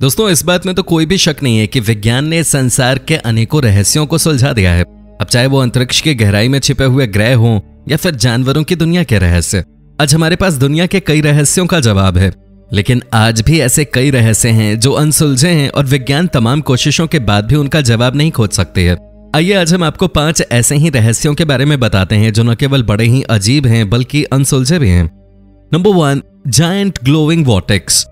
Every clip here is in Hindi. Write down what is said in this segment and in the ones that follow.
दोस्तों, इस बात में तो कोई भी शक नहीं है कि विज्ञान ने संसार के अनेकों रहस्यों को सुलझा दिया है। अब चाहे वो अंतरिक्ष की गहराई में छिपे हुए ग्रह हों या फिर जानवरों की दुनिया के रहस्य, आज हमारे पास दुनिया के कई रहस्यों का जवाब है। लेकिन आज भी ऐसे कई रहस्य हैं जो अनसुलझे हैं और विज्ञान तमाम कोशिशों के बाद भी उनका जवाब नहीं खोज सकती है। आइए आज हम आपको 5 ऐसे ही रहस्यों के बारे में बताते हैं जो न केवल बड़े ही अजीब हैं बल्कि अनसुलझे भी हैं। Number 1, giant glowing vortex.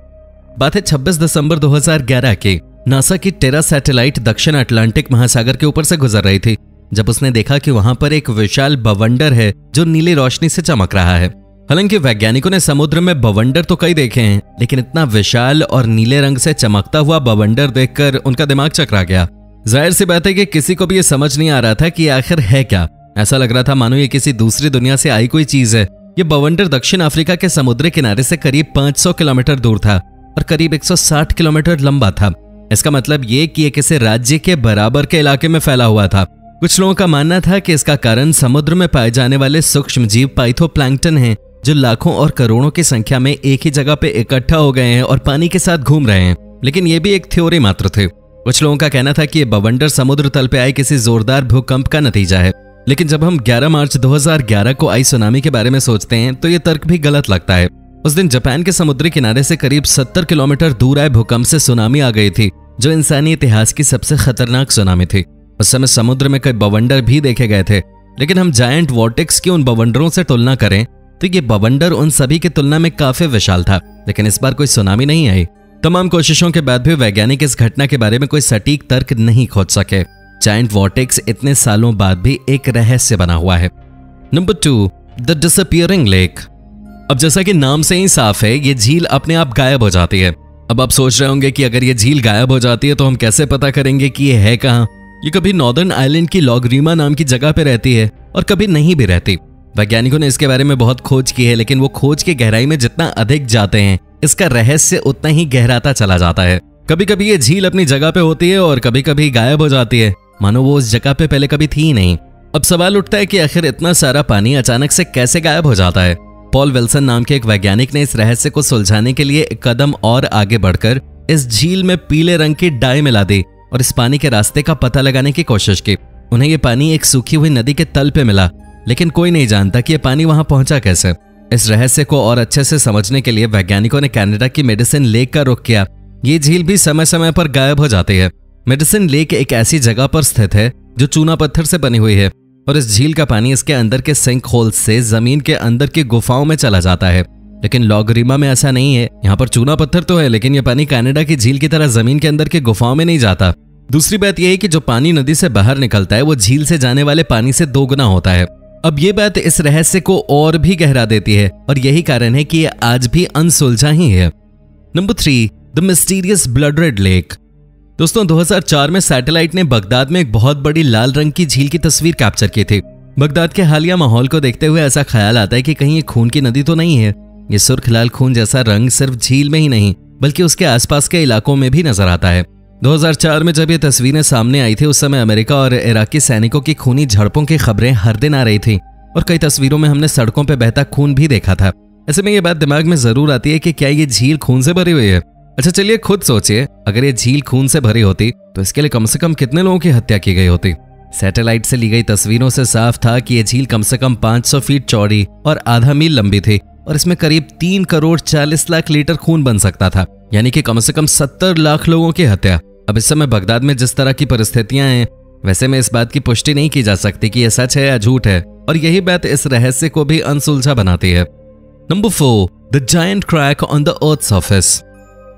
बात है 26 दिसंबर 2011 की। नासा की टेरा सैटेलाइट दक्षिण अटलांटिक महासागर के ऊपर से गुजर रही थी जब उसने देखा कि वहां पर एक विशाल बवंडर है जो नीली रोशनी से चमक रहा है। हालांकि वैज्ञानिकों ने समुद्र में बवंडर तो कई देखे हैं, लेकिन इतना विशाल और नीले रंग से चमकता हुआ बवंडर देखकर उनका दिमाग चकरा गया। जाहिर सी बात है कि किसी को भी ये समझ नहीं आ रहा था कि आखिर है क्या। ऐसा लग रहा था मानो ये किसी दूसरी दुनिया से आई कोई चीज है। ये बवंडर दक्षिण अफ्रीका के समुद्री किनारे से करीब 500 किलोमीटर दूर था और करीब 160 किलोमीटर लंबा था। इसका मतलब ये कि ये किसी राज्य के बराबर के इलाके में फैला हुआ था। कुछ लोगों का मानना था कि इसका कारण समुद्र में पाए जाने वाले सूक्ष्म जीव पाइथोप्लैंक्टन हैं जो लाखों और करोड़ों की संख्या में एक ही जगह पे इकट्ठा हो गए हैं और पानी के साथ घूम रहे हैं। लेकिन ये भी एक थ्योरी मात्र थे। कुछ लोगों का कहना था कि ये बवंडर समुद्र तल पे आए किसी जोरदार भूकंप का नतीजा है। लेकिन जब हम 11 मार्च 2011 को आई सुनामी के बारे में सोचते हैं तो ये तर्क भी गलत लगता है। उस दिन जापान के समुद्री किनारे से करीब 70 किलोमीटर दूर आए भूकंप से सुनामी आ गई थी जो इंसानी इतिहास की सबसे खतरनाक सुनामी थी। उस समय समुद्र में कई बवंडर भी देखे गए थे, लेकिन हम जायंट वॉर्टेक्स की उन बवंडरों से तुलना करें तो ये बवंडर उन सभी की तुलना में काफी विशाल था। लेकिन इस बार कोई सुनामी नहीं आई। तमाम कोशिशों के बाद भी वैज्ञानिक इस घटना के बारे में कोई सटीक तर्क नहीं खोज सके। जायंट वॉर्टेक्स इतने सालों बाद भी एक रहस्य बना हुआ है। Number 2, the disappearing lake. अब जैसा कि नाम से ही साफ है, ये झील अपने आप गायब हो जाती है। अब आप सोच रहे होंगे कि अगर ये झील गायब हो जाती है तो हम कैसे पता करेंगे कि ये है कहाँ। ये कभी नॉर्दर्न आइलैंड की लॉगरीमा नाम की जगह पे रहती है और कभी नहीं भी रहती। वैज्ञानिकों ने इसके बारे में बहुत खोज की है, लेकिन वो खोज की गहराई में जितना अधिक जाते हैं इसका रहस्य उतना ही गहराता चला जाता है। कभी कभी ये झील अपनी जगह पे होती है और कभी कभी गायब हो जाती है, मानो वो उस जगह पे पहले कभी थी ही नहीं। अब सवाल उठता है कि आखिर इतना सारा पानी अचानक से कैसे गायब हो जाता है। पॉल विल्सन नाम के एक वैज्ञानिक ने इस रहस्य को सुलझाने के लिए एक कदम और आगे बढ़कर इस झील में पीले रंग की डाई मिला दी और इस पानी के रास्ते का पता लगाने की कोशिश की। उन्हें ये पानी एक सूखी हुई नदी के तल पे मिला, लेकिन कोई नहीं जानता कि ये पानी वहां पहुंचा कैसे। इस रहस्य को और अच्छे से समझने के लिए वैज्ञानिकों ने कनाडा की मेडिसिन लेक का रुख किया। ये झील भी समय समय पर गायब हो जाती है। मेडिसिन लेक एक ऐसी जगह पर स्थित है जो चूना पत्थर से बनी हुई है और इस झील का पानी इसके अंदर के सिंक होल से जमीन के अंदर की गुफाओं में चला जाता है। लेकिन लॉगरीमा में ऐसा नहीं है। यहाँ पर चूना पत्थर तो है, लेकिन यह पानी कनाडा की झील की तरह जमीन के अंदर की गुफाओं में नहीं जाता। दूसरी बात यह है कि जो पानी नदी से बाहर निकलता है वो झील से जाने वाले पानी से 2 गुना होता है। अब ये बात इस रहस्य को और भी गहरा देती है और यही कारण है कि ये आज भी अनसुलझा ही है। Number 3, the mysterious blood red lake. दोस्तों, 2004 में सैटेलाइट ने बगदाद में एक बहुत बड़ी लाल रंग की झील की तस्वीर कैप्चर की थी। बगदाद के हालिया माहौल को देखते हुए ऐसा ख्याल आता है कि कहीं ये खून की नदी तो नहीं है। ये सुर्ख लाल खून जैसा रंग सिर्फ झील में ही नहीं बल्कि उसके आसपास के इलाकों में भी नजर आता है। 2004 में जब ये तस्वीरें सामने आई थी उस समय अमेरिका और इराकी सैनिकों की खूनी झड़पों की खबरें हर दिन आ रही थी और कई तस्वीरों में हमने सड़कों पर बहता खून भी देखा था। ऐसे में ये बात दिमाग में जरूर आती है कि क्या ये झील खून से भरी हुई है। अच्छा चलिए खुद सोचिए, अगर ये झील खून से भरी होती तो इसके लिए कम से कम कितने लोगों की हत्या की गई होती। सैटेलाइट से ली गई तस्वीरों से साफ था कि ये झील कम से कम 500 फीट चौड़ी और आधा मील लंबी थी और इसमें करीब 3 करोड़ 40 लाख लीटर खून बन सकता था, यानी कि कम से कम 70 लाख लोगों की हत्या। अब इस समय बगदाद में जिस तरह की परिस्थितियां हैं, वैसे में इस बात की पुष्टि नहीं की जा सकती कि यह सच है या झूठ है, और यही बात इस रहस्य को भी अनसुलझा बनाती है। Number 4, the giant crack on the earth surface.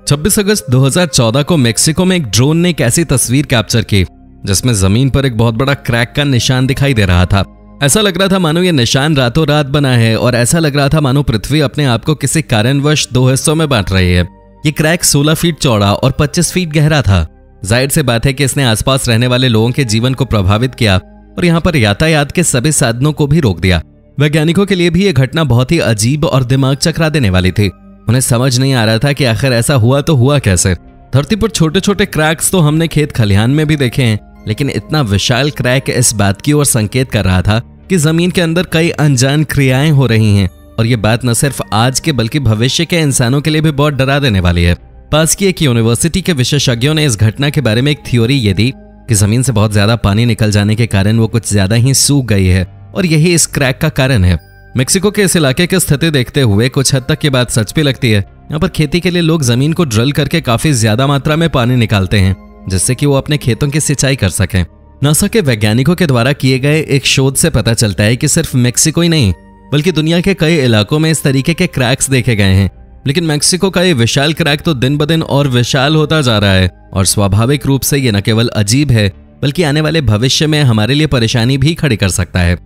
26 अगस्त 2014 को मेक्सिको में एक ड्रोन ने एक ऐसी तस्वीर कैप्चर की जिसमें जमीन पर एक बहुत बड़ा क्रैक का निशान दिखाई दे रहा था। ऐसा लग रहा था मानो ये निशान रातों रात बना है और ऐसा लग रहा था मानो पृथ्वी अपने आप को किसी कारणवश 2 हिस्सों में बांट रही है। ये क्रैक 16 फीट चौड़ा और 25 फीट गहरा था। जाहिर सी बात है कि इसने आसपास रहने वाले लोगों के जीवन को प्रभावित किया और यहाँ पर यातायात के सभी साधनों को भी रोक दिया। वैज्ञानिकों के लिए भी ये घटना बहुत ही अजीब और दिमाग चकरा देने वाली थी। उन्हें समझ नहीं आ रहा था कि आखिर ऐसा हुआ तो हुआ कैसे। धरती पर छोटे छोटे क्रैक्स तो हमने खेत खलिहान में भी देखे हैं, लेकिन इतना विशाल क्रैक इस बात की ओर संकेत कर रहा था कि जमीन के अंदर कई अनजान क्रियाएं हो रही हैं और ये बात न सिर्फ आज के बल्कि भविष्य के इंसानों के लिए भी बहुत डरा देने वाली है। पास की एक यूनिवर्सिटी के विशेषज्ञों ने इस घटना के बारे में एक थ्योरी ये दी कि जमीन से बहुत ज्यादा पानी निकल जाने के कारण वो कुछ ज्यादा ही सूख गई है और यही इस क्रैक का कारण है। मेक्सिको के इस इलाके की स्थिति देखते हुए कुछ हद तक ये बात सच भी लगती है। यहाँ पर खेती के लिए लोग जमीन को ड्रिल करके काफी ज्यादा मात्रा में पानी निकालते हैं जिससे कि वो अपने खेतों की सिंचाई कर सकें। नासा के वैज्ञानिकों के द्वारा किए गए एक शोध से पता चलता है कि सिर्फ मेक्सिको ही नहीं बल्कि दुनिया के कई इलाकों में इस तरीके के क्रैक्स देखे गए हैं। लेकिन मेक्सिको का ये विशाल क्रैक तो दिन ब दिन और विशाल होता जा रहा है और स्वाभाविक रूप से ये न केवल अजीब है बल्कि आने वाले भविष्य में हमारे लिए परेशानी भी खड़ी कर सकता है।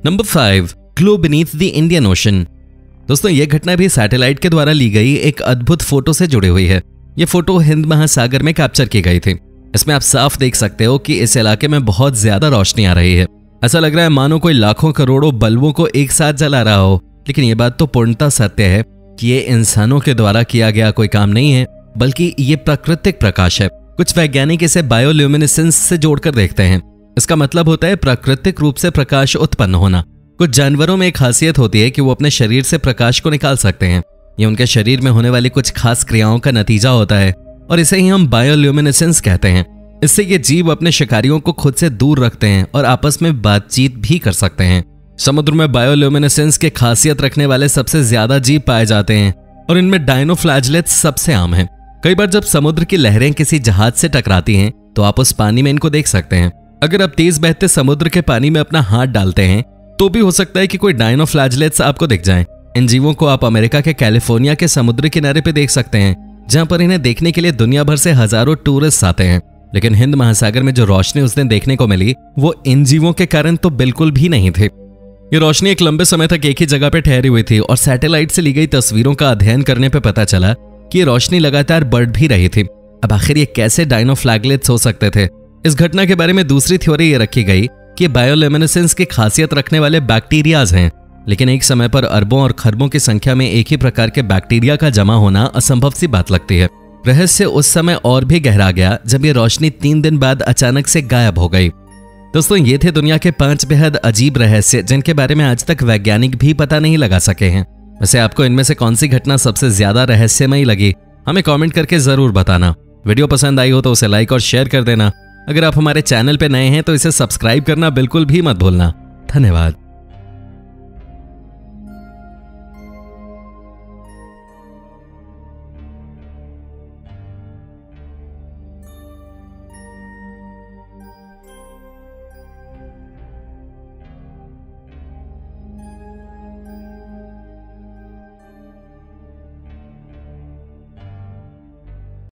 Number 5, glow beneath the Indian ocean. दोस्तों, ये घटना भी सैटेलाइट के द्वारा ली गई एक अद्भुत फोटो से जुड़ी हुई है। ये फोटो हिंद महासागर में कैप्चर की गई थी। इसमें आप साफ देख सकते हो कि इस इलाके में बहुत ज्यादा रोशनी आ रही है। ऐसा लग रहा है मानो कोई लाखों करोड़ों बल्बों को एक साथ जला रहा हो। लेकिन ये बात तो पूर्णतः सत्य है कि ये इंसानों के द्वारा किया गया कोई काम नहीं है बल्कि ये प्राकृतिक प्रकाश है। कुछ वैज्ञानिक इसे बायोल्यूमिनेसेंस से जोड़कर देखते हैं। इसका मतलब होता है प्राकृतिक रूप से प्रकाश उत्पन्न होना। कुछ जानवरों में एक खासियत होती है कि वो अपने शरीर से प्रकाश को निकाल सकते हैं। ये उनके शरीर में होने वाली कुछ खास क्रियाओं का नतीजा होता है और इसे ही हम बायोल्यूमिनेसेंस कहते हैं। इससे ये जीव अपने शिकारियों को खुद से दूर रखते हैं और आपस में बातचीत भी कर सकते हैं। समुद्र में बायोल्यूमिनेसेंस के खासियत रखने वाले सबसे ज्यादा जीव पाए जाते हैं और इनमें डायनोफ्लैजलेट्स सबसे आम हैं। कई बार जब समुद्र की लहरें किसी जहाज से टकराती हैं तो आप उस पानी में इनको देख सकते हैं। अगर आप तेज बहते समुद्र के पानी में अपना हाथ डालते हैं तो भी हो सकता है कि कोई डायनोफ्लैजलेट्स आपको दिख जाएं। इन जीवों को आप अमेरिका के कैलिफोर्निया के समुद्री किनारे पे देख सकते हैं जहां पर इन्हें देखने के लिए दुनिया भर से हजारों टूरिस्ट आते हैं। लेकिन हिंद महासागर में जो रोशनी उस दिन देखने को मिली वो इन जीवों के कारण तो बिल्कुल भी नहीं थी। ये रोशनी एक लंबे समय तक एक ही जगह पे ठहरी हुई थी और सैटेलाइट से ली गई तस्वीरों का अध्ययन करने पे पता चला कि ये रोशनी लगातार बढ़ भी रही थी। अब आखिर ये कैसे डायनोफ्लैगलेट्स हो सकते थे? इस घटना के बारे में दूसरी थ्योरी ये रखी गई कि बायोल्यूमिनेसेंस की खासियत रखने वाले बैक्टीरियाज हैं। लेकिन एक समय पर अरबों और खरबों की संख्या में एक ही प्रकार के बैक्टीरिया का जमा होना असंभव सी बात लगती है। रहस्य उस समय और भी गहरा गया जब ये रोशनी 3 दिन बाद अचानक से गायब हो गई। दोस्तों, ये थे दुनिया के 5 बेहद अजीब रहस्य जिनके बारे में आज तक वैज्ञानिक भी पता नहीं लगा सके हैं। वैसे आपको इनमें से कौन सी घटना सबसे ज्यादा रहस्यमयी लगी, हमें कमेंट करके जरूर बताना। वीडियो पसंद आई हो तो उसे लाइक और शेयर कर देना। अगर आप हमारे चैनल पे नए हैं तो इसे सब्सक्राइब करना बिल्कुल भी मत भूलना। धन्यवाद।